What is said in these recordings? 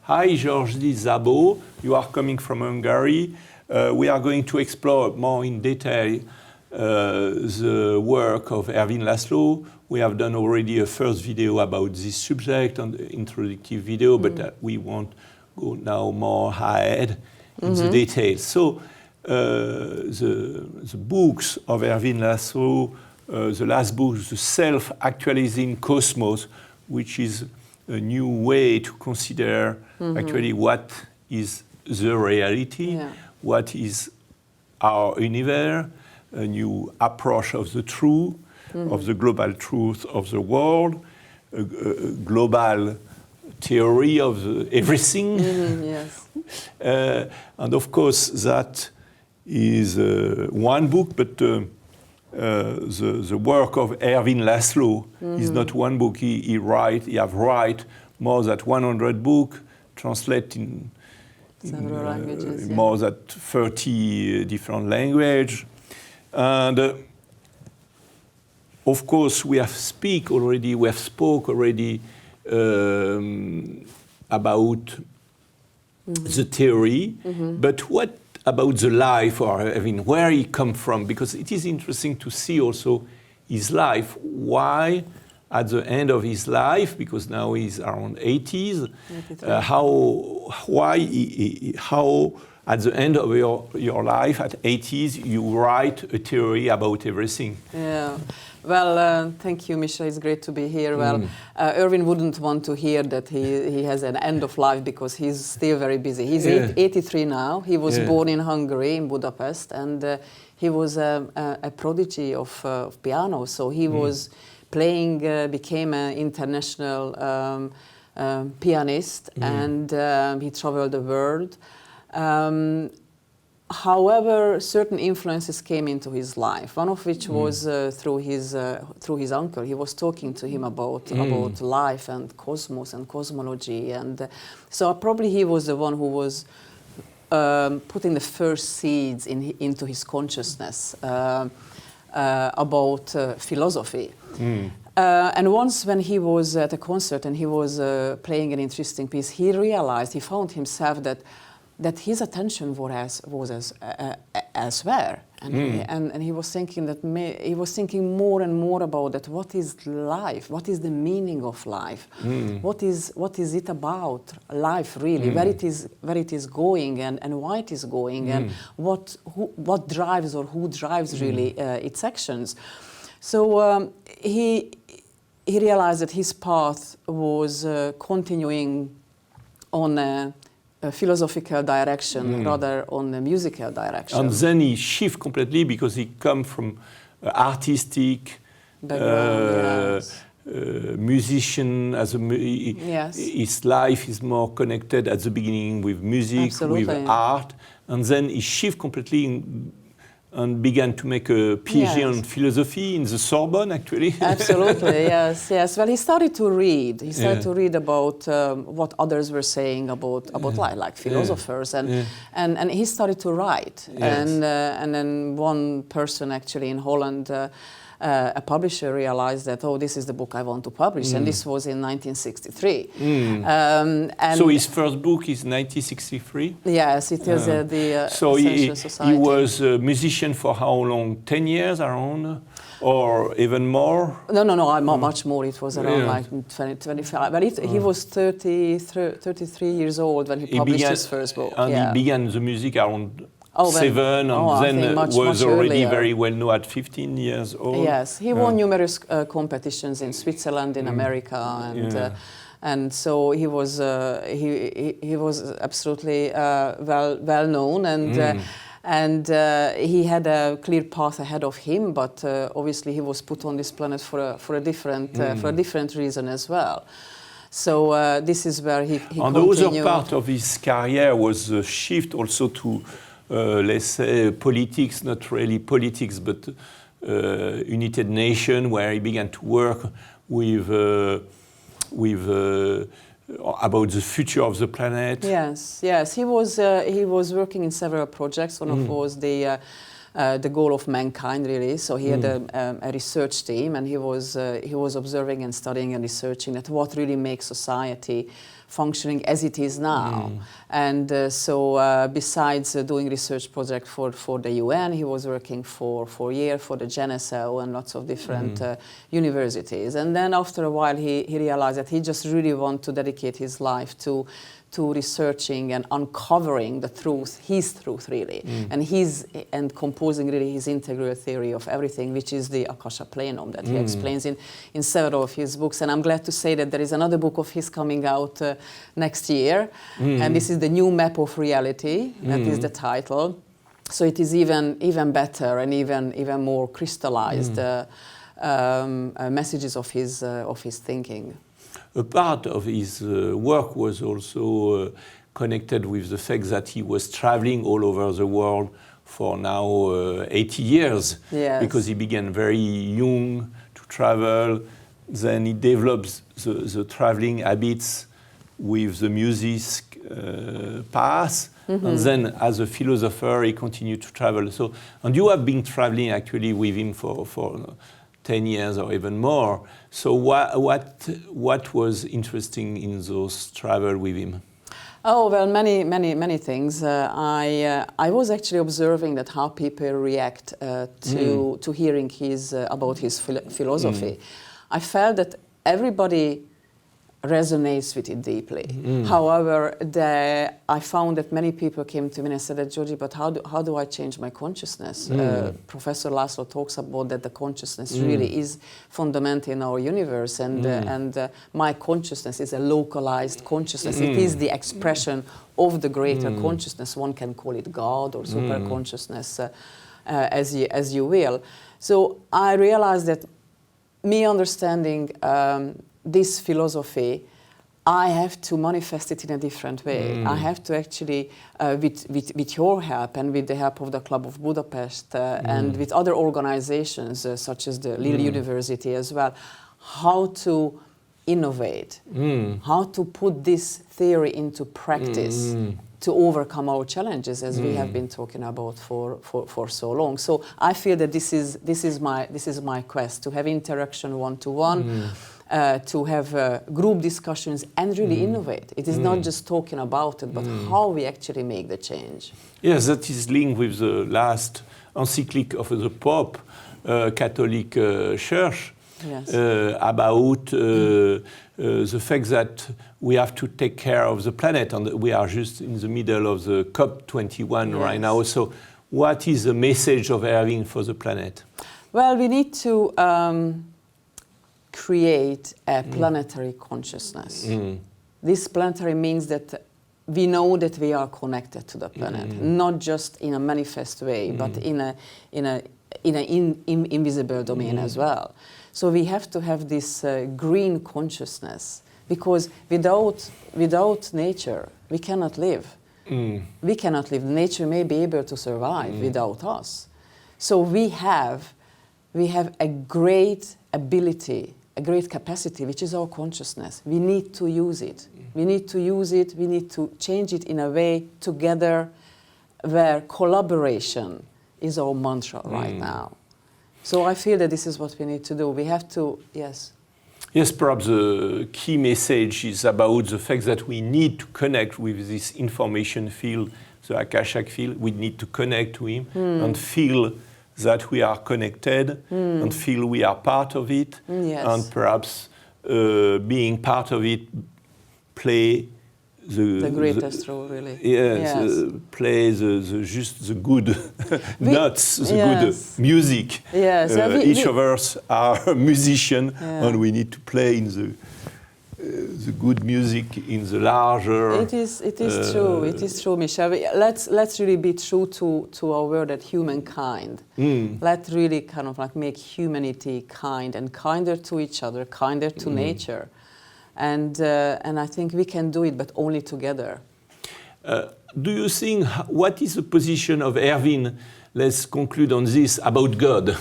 Hi, Gyorgyi Szabo. You are coming from Hungary. We are going to explore more in detail the work of Erwin Laszlo. We have done already a first video about this subject, an introductive video, but we won't go now more ahead in the details. So the books of Erwin Laszlo, the last book, The Self-Actualizing Cosmos, which is a new way to consider actually what is the reality, what is our universe, a new approach of the truth, of the global truth of the world, a global theory of everything. Yes. And of course, that is one book, but the work of Erwin Laszlo is not one book. He have write more than 100 books, translate in Several languages, more than 30 different languages. And of course, we have spoke already about the theory, but what about the life, or I mean, where he come from? Because it is interesting to see also his life. Why, at the end of his life, because now he's around 80s, how at the end of your life, at 80s, you write a theory about everything. Yeah. Well, thank you, Misha. It's great to be here. Well, Erwin wouldn't want to hear that he has an end of life because he's still very busy. He's 83 now. He was born in Hungary, in Budapest, and he was a prodigy of piano. So he was playing, became an international pianist, and he traveled the world. However, certain influences came into his life. One of which was through his uncle. He was talking to him about life and cosmos and cosmology, and so probably he was the one who was putting the first seeds into his consciousness about philosophy. And once when he was at a concert and he was playing an interesting piece, he found himself that his attention was elsewhere, and he was thinking he was thinking more and more about that. What is life? What is the meaning of life? What is it about life really? Where it is going, and why it is going, and what drives or who drives really its actions. So he realized that his path was continuing on a philosophical direction rather on a musical direction. And then he shift completely because he come from artistic musician. His life is more connected at the beginning with music, with art, and then he shift completely and began to make a Ph.D. in philosophy in the Sorbonne, actually. Absolutely, yes. Well, he started to read. He started to read about what others were saying about life, like philosophers, and he started to write. And then one person actually in Holland, a publisher, realized that, oh, this is the book I want to publish, and this was in 1963. And so his first book is 1963? Yes, it is the so Essential Society. He was a musician for how long? 10 years around? Or even more? No, much more. It was around like 20, 25. But he was 33 years old when he published his first book. And he began the music around 7, and then was already very well known at 15 years old. Yes, he won numerous competitions in Switzerland, in America, and so he was absolutely well known, and he had a clear path ahead of him. But obviously, he was put on this planet for a different reason as well. So this is where he and continued. the other part of his career was a shift also to. Let's say politics, not really politics, but United Nations, where he began to work with about the future of the planet. Yes. He was working in several projects. One of was the the goal of mankind, really. So he had a research team, and he was observing and studying and researching at what really makes society functioning as it is now. And so besides doing research project for the UN, he was working for a year for the GNSO and lots of different universities. And then after a while, he realized that he just really wanted to dedicate his life to researching and uncovering the truth, his truth really, and composing really his integral theory of everything, which is the Akasha plenum that he explains in several of his books. And I'm glad to say that there is another book of his coming out next year, and this is the new map of reality. That is the title. So it is even better and even more crystallized messages of his thinking. A part of his work was also connected with the fact that he was traveling all over the world for now 80 years. Yes. Because he began very young to travel, then he developed the traveling habits with the music path, and then as a philosopher he continued to travel. So, and you have been traveling actually with him for 10 years or even more. So what was interesting in those travel with him? Oh, well, many things. I was actually observing that how people react to hearing about his philosophy. I felt that everybody resonates with it deeply. However, I found that many people came to me and said, Gyorgyi, but how do I change my consciousness? Professor Laszlo talks about that the consciousness really is fundamental in our universe, and my consciousness is a localized consciousness. It is the expression of the greater consciousness. One can call it God or super consciousness, as you will. So I realized that me understanding this philosophy, I have to manifest it in a different way. I have to actually, with your help and with the help of the Club of Budapest and with other organizations such as the Lille University as well, how to innovate, how to put this theory into practice to overcome our challenges, as we have been talking about for so long. So I feel that this is my quest, to have interaction one-to-one, to have group discussions and really innovate. It is not just talking about it, but how we actually make the change. Yes, that is linked with the last encyclic of the Pope, Catholic Church, Yes. About the fact that we have to take care of the planet, and we are just in the middle of the COP21 right now. So what is the message of Erwin for the planet? Well, we need to create a planetary consciousness. This planetary means that we know that we are connected to the planet, not just in a manifest way, but in an invisible domain as well. So we have to have this green consciousness, because without nature we cannot live. We cannot live. Nature may be able to survive without us. So we have a great ability, a great capacity, which is our consciousness. We need to use it. We need to use it. We need to change it in a way together, where collaboration is our mantra right now. So I feel that this is what we need to do. We have to, yes. Yes, perhaps the key message is about the fact that we need to connect with this information field, the Akashic field. We need to connect to him and feel that we are connected and feel we are part of it. Yes. And perhaps being part of it, play the greatest role, really. Yes, Yes. play the good notes, the good music. Yes. Each of us are a musician, and we need to play in the good music in the larger. It is true. It is true, Michel. Let's really be true to our word at humankind. Let's really kind of like make humanity kind and kinder to each other, kinder to nature. And I think we can do it, but only together. Do you think, what is the position of Erwin? Let's conclude on this, about God.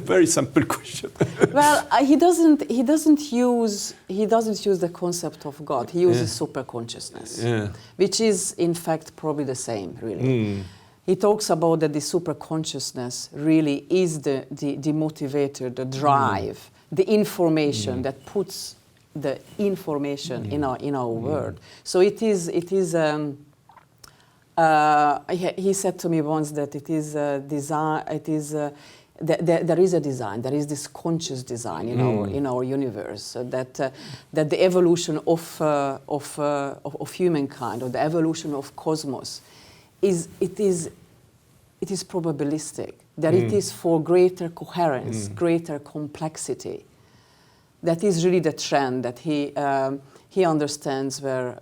Very simple question. Well, he doesn't use the concept of God. He uses super consciousness, which is in fact probably the same, really. he talks about that the super consciousness really is the motivator, the drive, the information that puts the information in our world. So it is. He said to me once that it is design. It is there is a design. There is this conscious design in our universe. That the evolution of humankind, or the evolution of cosmos, is probabilistic. That it is for greater coherence, greater complexity. That is really the trend that he understands where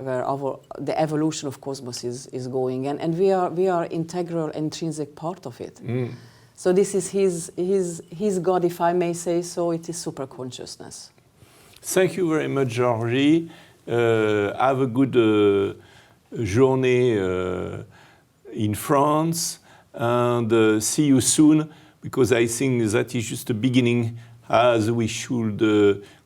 the evolution of cosmos is going, and we are integral, intrinsic part of it. So this is his God, if I may say so. It is super consciousness. Thank you very much, Gyorgyi. Have a good journey in France, and see you soon, because I think that is just the beginning, as we should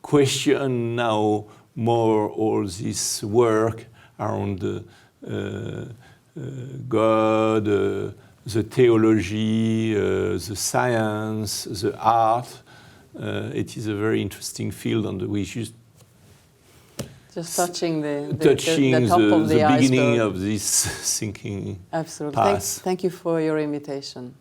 question now more all this work around God, the theology, the science, the art. It is a very interesting field, and we just touching the top the of the beginning iceberg of this thinking Absolutely. path. Thank you for your invitation.